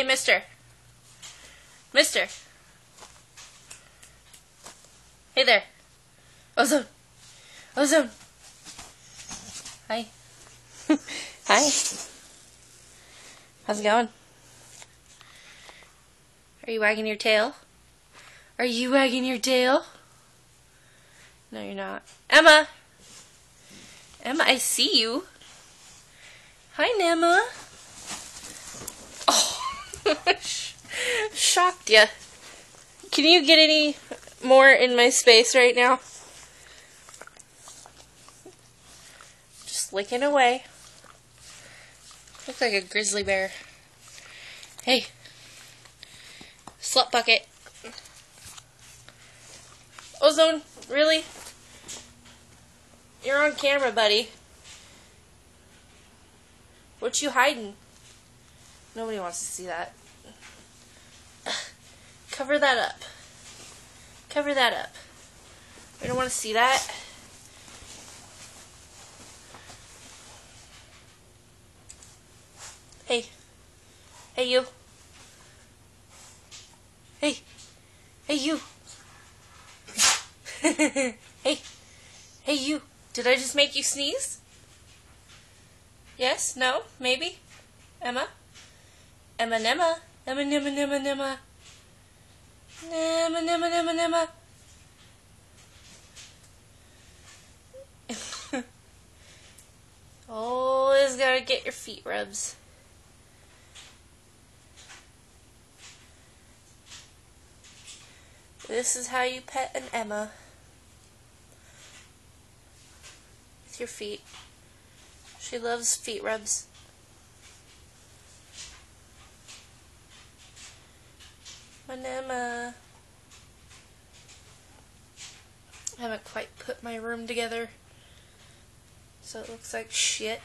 Hey, mister. Mister. Hey there. Ozone. Ozone. Hi. Hi. How's it going? Are you wagging your tail? Are you wagging your tail? No, you're not. Emma! Emma, I see you. Hi, Nema. Oh, shocked ya. Can you get any more in my space right now? Just licking away. Look like a grizzly bear. Hey. Slut bucket. Ozone, really? You're on camera, buddy. What you hiding? Nobody wants to see that. Cover that up. Cover that up. We don't want to see that. Hey. Hey, you. Hey. Hey, you. Hey. Hey, you. Did I just make you sneeze? Yes? No? Maybe? Emma? Emma Nema? Emma Nema Nema Nema. Nema Nema Nema Nema. Always gotta get your feet rubs. This is how you pet an Emma. With your feet. She loves feet rubs. My Emma. I haven't quite put my room together, so it looks like shit.